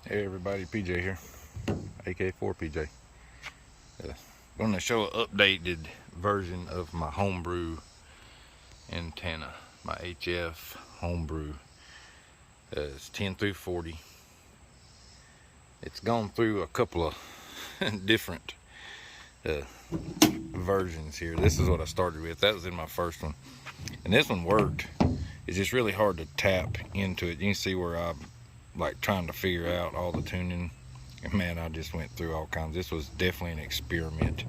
Hey everybody, PJ here, AK4PJ. Going to show an updated version of my homebrew antenna, my HF homebrew. It's 10 through 40. It's gone through a couple of different versions here. This is what I started with. That was in my first one, and this one worked. It's just really hard to tap into it. You can see where I'm like trying to figure out all the tuning, and man, I just went through all kinds. This was definitely an experiment.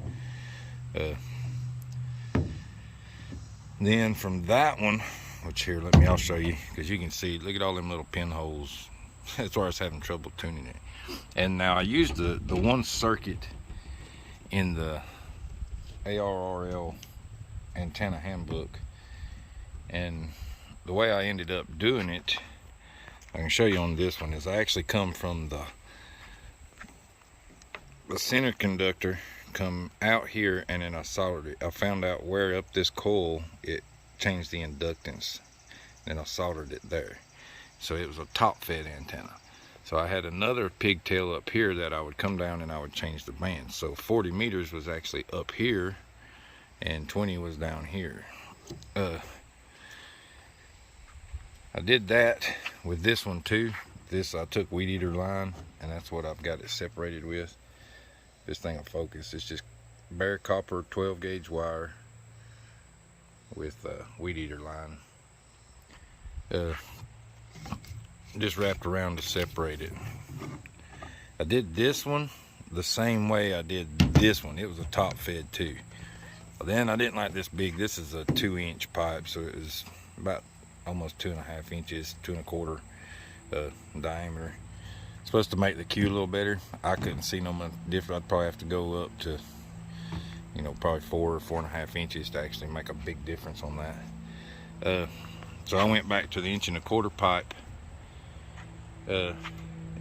Then from that one, which here, I'll show you, because you can see, look at all them little pinholes. That's where I was having trouble tuning it. And now I used the one circuit in the ARRL antenna handbook, and the way I ended up doing it, I can show you on this one, is I actually come from the center conductor, come out here, and then I soldered it. I found out where up this coil it changed the inductance, and I soldered it there. So it was a top fed antenna. So I had another pigtail up here that I would come down and I would change the band. So 40 meters was actually up here and 20 was down here. I did that with this one too. This, I took weed eater line, and that's what I've got it separated with. This thing will focus. It's just bare copper 12 gauge wire with weed eater line. Just wrapped around to separate it. I did this one the same way I did this one. It was a top fed too. But then I didn't like this big. This is a 2-inch pipe, so it was about almost 2.5 inches, 2 1/4 diameter. It's supposed to make the cue a little better. I couldn't see no much different. I'd probably have to go up to, you know, probably 4 or 4.5 inches to actually make a big difference on that. So I went back to the 1 1/4 pipe. And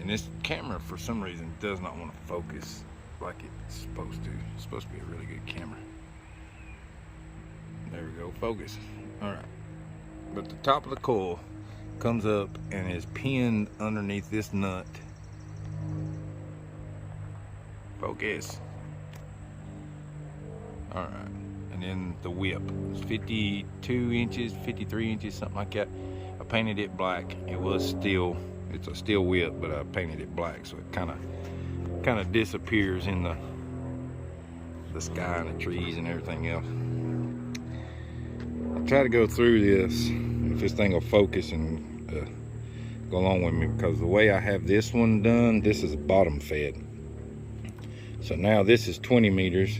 this camera, for some reason, does not want to focus like it's supposed to. It's supposed to be a really good camera. There we go, focus. All right. But the top of the coil comes up and is pinned underneath this nut. Focus. All right. And then the whip is 52 inches, 53 inches, something like that. I painted it black. It was steel. It's a steel whip, but I painted it black, so it kind of disappears in the sky and the trees and everything else. I'll try to go through this if this thing will focus and go along with me, because the way I have this one done, this is bottom fed. So now this is 20 meters.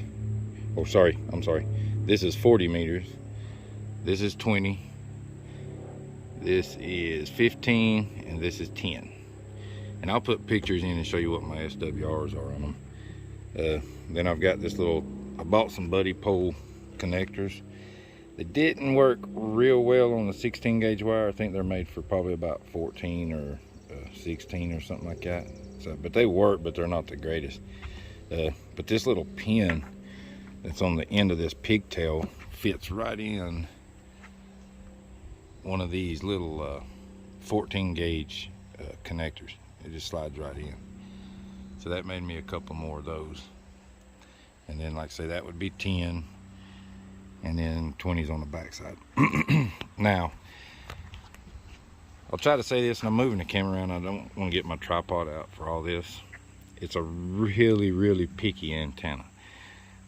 Oh, sorry, I'm sorry. This is 40 meters. This is 20. This is 15, and this is 10. And I'll put pictures in and show you what my SWRs are on them. Then I've got this little, I bought some buddy pole connectors. They didn't work real well on the 16 gauge wire. I think they're made for probably about 14 or 16 or something like that. So, but they work, but they're not the greatest. But this little pin that's on the end of this pigtail fits right in one of these little 14 gauge connectors. It just slides right in. So that made me a couple more of those. And then, like I say, that would be 10, and then 20's on the back side. Now, I'll try to say this, and I'm moving the camera around. I don't want to get my tripod out for all this. It's a really, really picky antenna.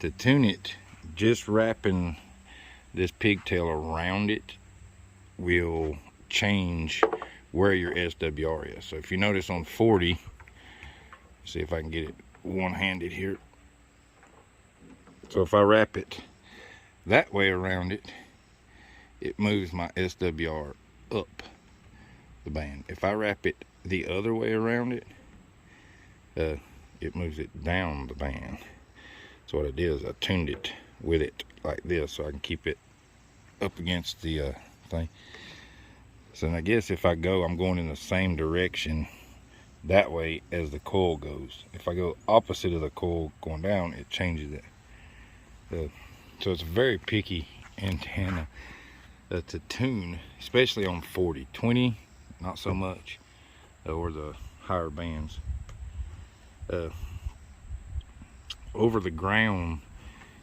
To tune it, just wrapping this pigtail around it will change where your SWR is. So if you notice on 40, see if I can get it one-handed here. So if I wrap it that way around it, it moves my SWR up the band. If I wrap it the other way around it, it moves it down the band. So what I did is I tuned it with it like this, so I can keep it up against the thing. So I guess if I go, I'm going in the same direction that way as the coil goes. If I go opposite of the coil going down, it changes it. So it's a very picky antenna to tune, especially on 40. 20, not so much, or the higher bands. Over the ground,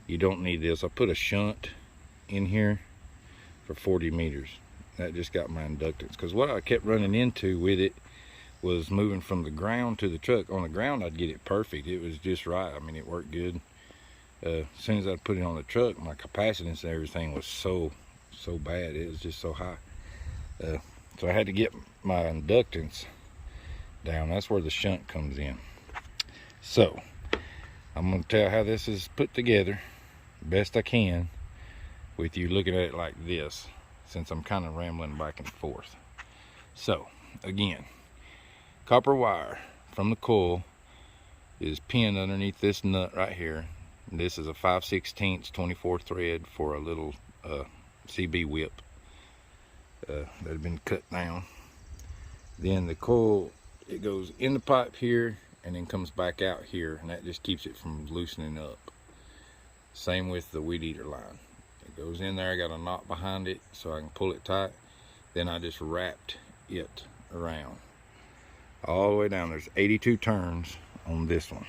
you don't need this. I put a shunt in here for 40 meters. That just got my inductance, because what I kept running into with it was moving from the ground to the truck. On the ground, I'd get it perfect. It was just right. I mean, it worked good. As soon as I put it on the truck, my capacitance and everything was so bad. It was just so high. So I had to get my inductance down. That's where the shunt comes in. So I'm going to tell how this is put together best I can with you looking at it like this, since I'm kind of rambling back and forth. So again, copper wire from the coil is pinned underneath this nut right here. And this is a 5/16 24 thread for a little CB whip that had been cut down. Then the coil, it goes in the pipe here and then comes back out here, and that just keeps it from loosening up. Same with the weed eater line. It goes in there. I got a knot behind it so I can pull it tight. Then I just wrapped it around all the way down. There's 82 turns on this one.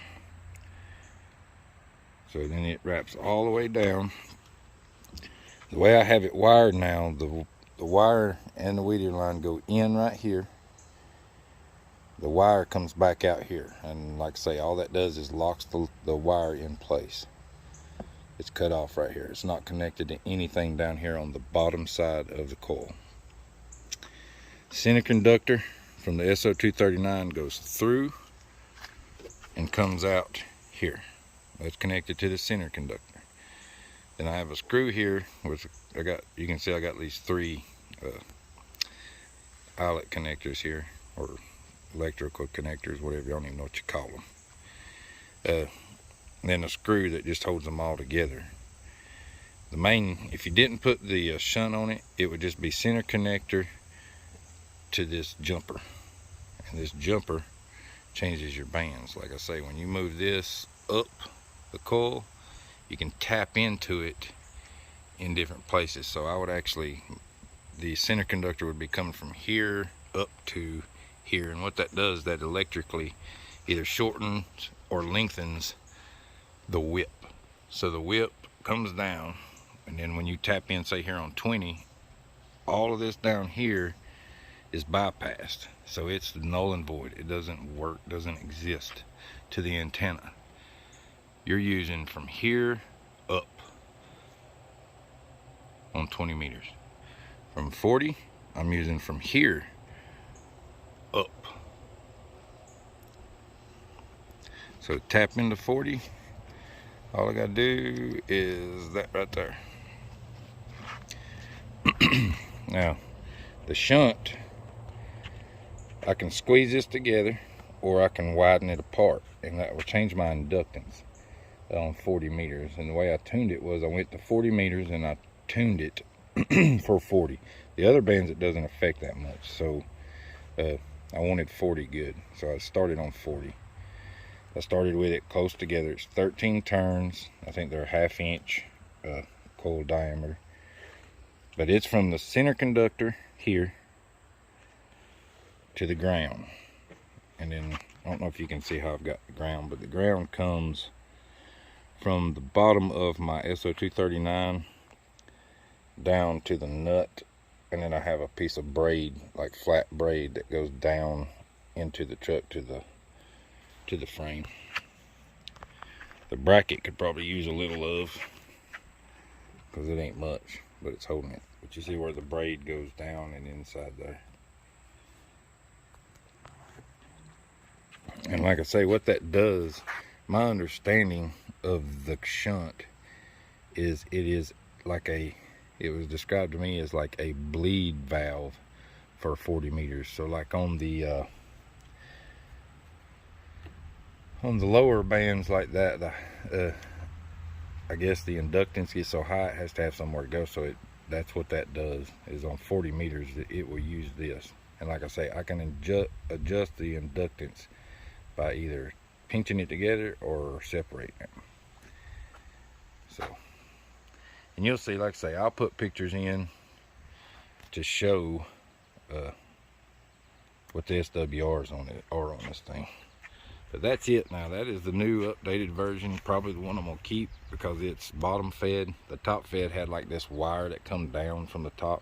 So then it wraps all the way down. The way I have it wired now, the wire and the weed eater line go in right here. The wire comes back out here, and like I say, all that does is locks the wire in place. It's cut off right here. It's not connected to anything down here on the bottom side of the coil. Center conductor from the SO239 goes through and comes out here. That's connected to the center conductor. Then I have a screw here with, you can see I got these 3 eyelet connectors here, or electrical connectors, whatever, I don't even know what you call them. Then a screw that just holds them all together. The main, if you didn't put the shunt on it, it would just be center connector to this jumper, and this jumper changes your bands. Like I say, when you move this up the coil, you can tap into it in different places. So I would actually, the center conductor would be coming from here up to here, and what that does, that electrically either shortens or lengthens the whip. So the whip comes down, and then when you tap in, say here on 20, all of this down here is bypassed. So it's null and void. It doesn't work, doesn't exist to the antenna. You're using from here up on 20 meters. From 40, I'm using from here up. So tap into 40. All I gotta do is that right there. Now, the shunt, I can squeeze this together or I can widen it apart, and that will change my inductance on 40 meters. And the way I tuned it was I went to 40 meters and I tuned it for 40. The other bands, it doesn't affect that much. So I wanted 40 good. So I started on 40. I started with it close together. It's 13 turns. I think they're 1/2 inch coil diameter. But it's from the center conductor here to the ground. And then, I don't know if you can see how I've got the ground, but the ground comes from the bottom of my SO239 down to the nut. And then I have a piece of braid, like flat braid, that goes down into the truck to the frame. The bracket could probably use a little of, because it ain't much, but it's holding it. But you see where the braid goes down and inside there. And like I say, what that does, my understanding of the shunt is it is like it was described to me as like a bleed valve for 40 meters. So like on the lower bands like that, I guess the inductance gets so high it has to have somewhere to go. So that's what that does, is on 40 meters it will use this. And like I say, I can adjust the inductance by either pinching it together or separating it. So, and you'll see, like I say, I'll put pictures in to show what the SWRs are on this thing. But that's it now. That is the new updated version. Probably the one I'm gonna keep because it's bottom fed. The top fed had like this wire that come down from the top,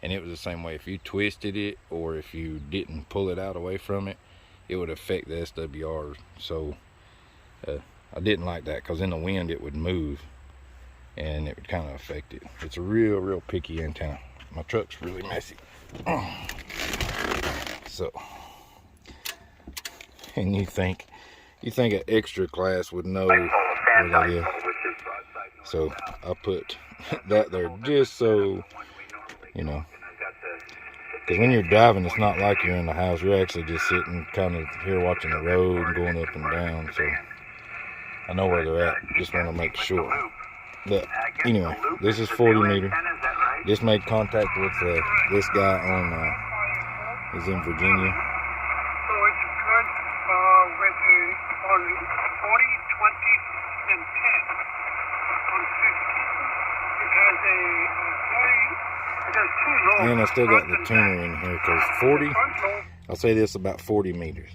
and it was the same way. If you twisted it or if you didn't pull it out away from it, it would affect the SWR. So I didn't like that because in the wind it would move and it would kind of affect it. It's a real picky antenna. My truck's really messy. So, and you think an extra class would know where that is. So I put that there just so, you know, because when you're driving, it's not like you're in the house. You're actually just sitting kind of here watching the road and going up and down. So I know where they're at. Just want to make sure. But anyway, this is 40 meter. Just made contact with this guy on, he's in Virginia. So it's good with on 40, 20, and 10. On 50, it has a 40, it has two lows. And I still got the tuner in here because 40, I'll say this about 40 meters.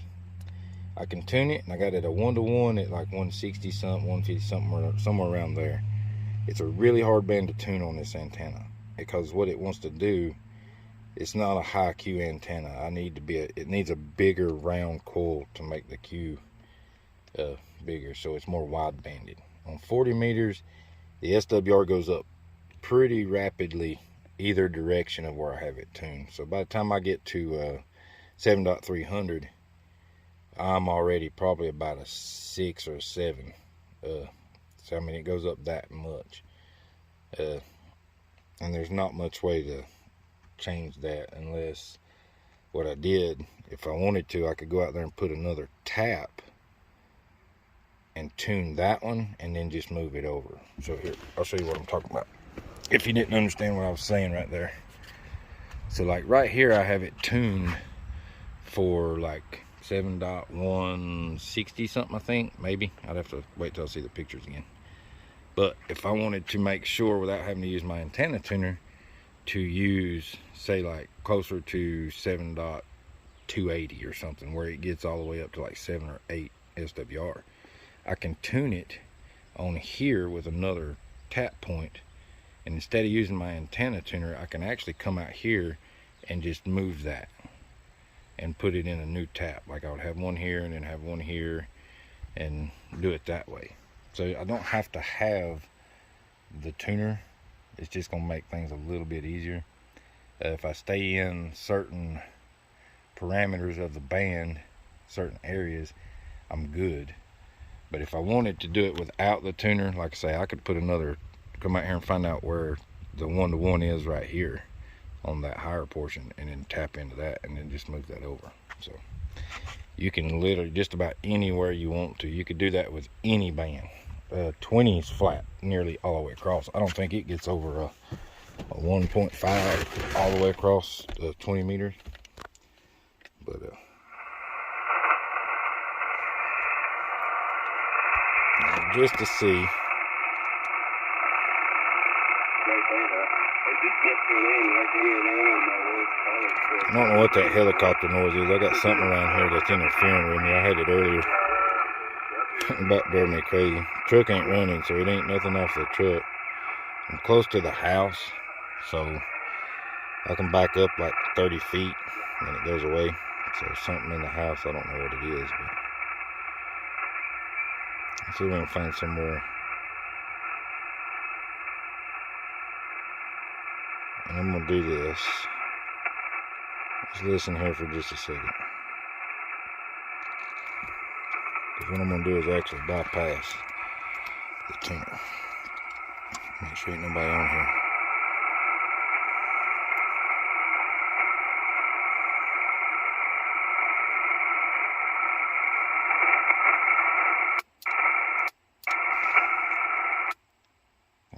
I can tune it, and I got it a 1-to-1 at like 160 something, 150 something, somewhere around there. It's a really hard band to tune on this antenna because what it wants to do, it's not a high Q antenna. It needs a bigger round coil to make the Q bigger, so it's more wide banded. On 40 meters, the SWR goes up pretty rapidly either direction of where I have it tuned. So by the time I get to 7.300, I'm already probably about a 6 or 7. So I mean, it goes up that much, and there's not much way to change that unless what I did, if I wanted to, I could go out there and put another tap and tune that one and then just move it over. So here, I'll show you what I'm talking about if you didn't understand what I was saying right there. So like right here, I have it tuned for like 7.160 something, I think, maybe. I'd have to wait till I see the pictures again. But if I wanted to make sure without having to use my antenna tuner to use, say, like closer to 7.280 or something, where it gets all the way up to like 7 or 8 SWR, I can tune it on here with another tap point, and instead of using my antenna tuner, I can actually come out here and just move that and put it in a new tap. Like I would have one here and then have one here and do it that way. So I don't have to have the tuner. It's just gonna make things a little bit easier. If I stay in certain parameters of the band, certain areas, I'm good. But if I wanted to do it without the tuner, like I say, I could put another, come out here and find out where the 1-to-1 is right here on that higher portion, and then tap into that and then just move that over. So you can literally just about anywhere you want to. You could do that with any band. 20 is flat nearly all the way across. I don't think it gets over a 1.5 all the way across 20 meters. But just to see. I don't know what that helicopter noise is. I got something around here that's interfering with me. I had it earlier. About drove me crazy. Truck ain't running, so it ain't nothing off the truck. I'm close to the house, so I can back up like 30 feet and it goes away. So something in the house, I don't know what it is, but let's see if we can find somewhere. And I'm gonna do this. Just listen here for just a second. Because what I'm gonna do is actually bypass the tuner. Make sure ain't nobody on here.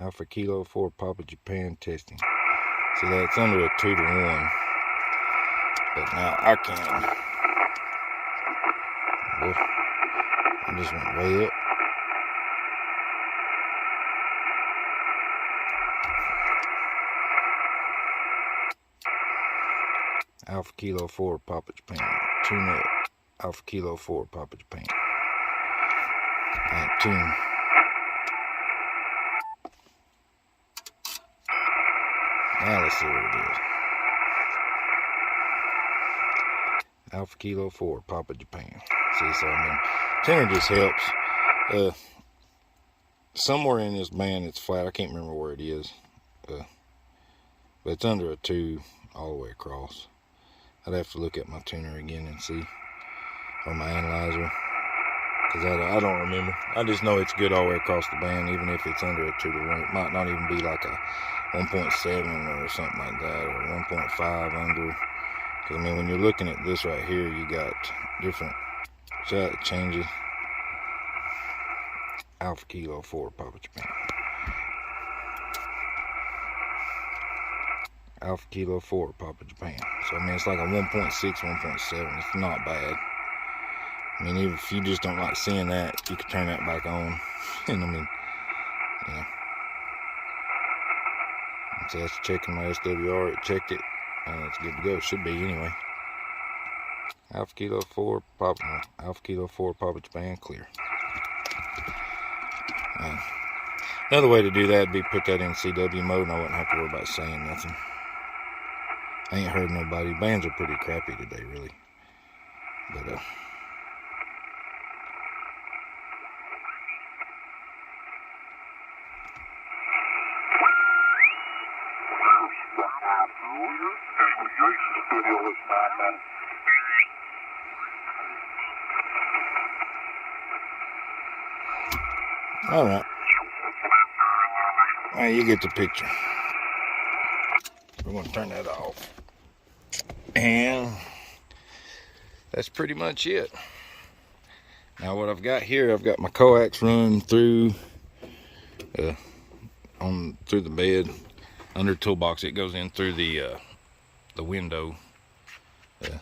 Alpha Kilo 4 Papa Japan testing. See, that's under a 2-to-1. But now I can. Boy, I just went way up. Alpha Kilo 4 Papa Japan. Tune up. Alpha Kilo 4, Papa Japan. Alright, tune. Now let's see what it is. Alpha Kilo 4, Papa Japan. See, so I mean, tuner just helps. Somewhere in this band it's flat. I can't remember where it is. But it's under a 2 all the way across. I'd have to look at my tuner again and see. Or my analyzer. Because I don't remember. I just know it's good all the way across the band, even if it's under a 2 to 1. It might not even be like a 1.7 or something like that, or 1.5 under. Because I mean, when you're looking at this right here, you got different. See how it changes? Alpha Kilo 4, Papa Japan. Alpha Kilo 4, Papa Japan. So I mean, it's like a 1.6, 1.7. It's not bad. I mean, even if you just don't like seeing that, you can turn that back on. And I mean, yeah. So that's checking my SWR. It checked it. It's good to go. Should be anyway. Alpha Kilo 4, Alpha Kilo 4, Papa Japan, clear. Another way to do that would be put that in CW mode, and I wouldn't have to worry about saying nothing. I ain't heard nobody. Bands are pretty crappy today, really. But all right. All right, you get the picture. We're going to turn that off. And that's pretty much it. Now what I've got here, I've got my coax running through through the bed, under the toolbox. It goes in through the window. And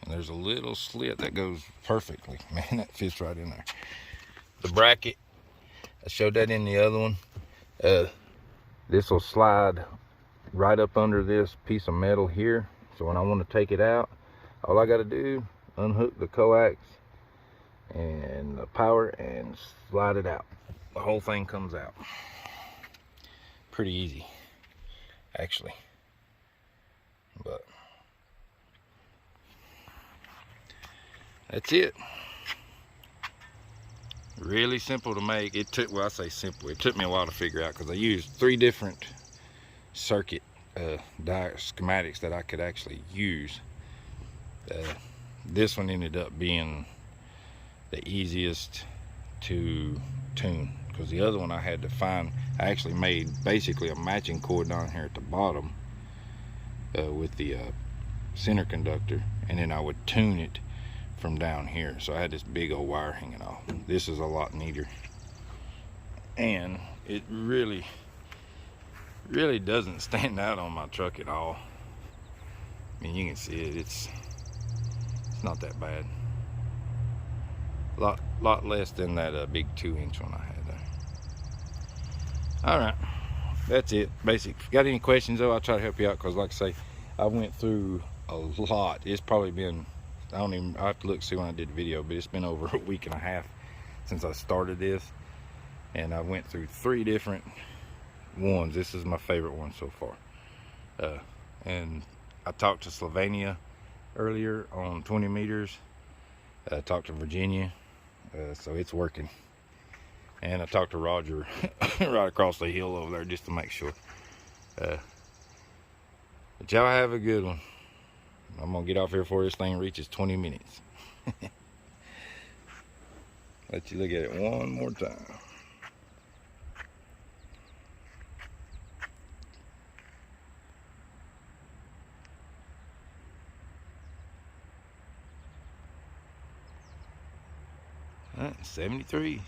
there's a little slit that goes perfectly. Man, that fits right in there. The bracket, I showed that in the other one. This will slide right up under this piece of metal here. So when I want to take it out, all I got to do, unhook the coax and the power and slide it out. The whole thing comes out. Pretty easy, actually. But that's it. Really simple to make. It took, well, I say simple, it took me a while to figure out because I used 3 different circuit schematics that I could actually use. This one ended up being the easiest to tune because the other one I had to find. I actually made basically a matching cord down here at the bottom with the center conductor, and then I would tune it from down here. So I had this big old wire hanging off. This is a lot neater, and it really doesn't stand out on my truck at all. I mean, you can see it. It's not that bad. Lot less than that big 2-inch one I had there. All right, that's it. Basic. If you got any questions though, I'll try to help you out because, like I say, I went through a lot. It's probably been, I have to look see when I did the video, but it's been over a week and a half since I started this, and I went through 3 different ones. This is my favorite one so far. And I talked to Slovenia earlier on 20 meters. I talked to Virginia, so it's working. And I talked to Roger right across the hill over there just to make sure. But y'all have a good one. I'm gonna get off here before this thing reaches 20 minutes. Let you look at it one more time. All right, 73.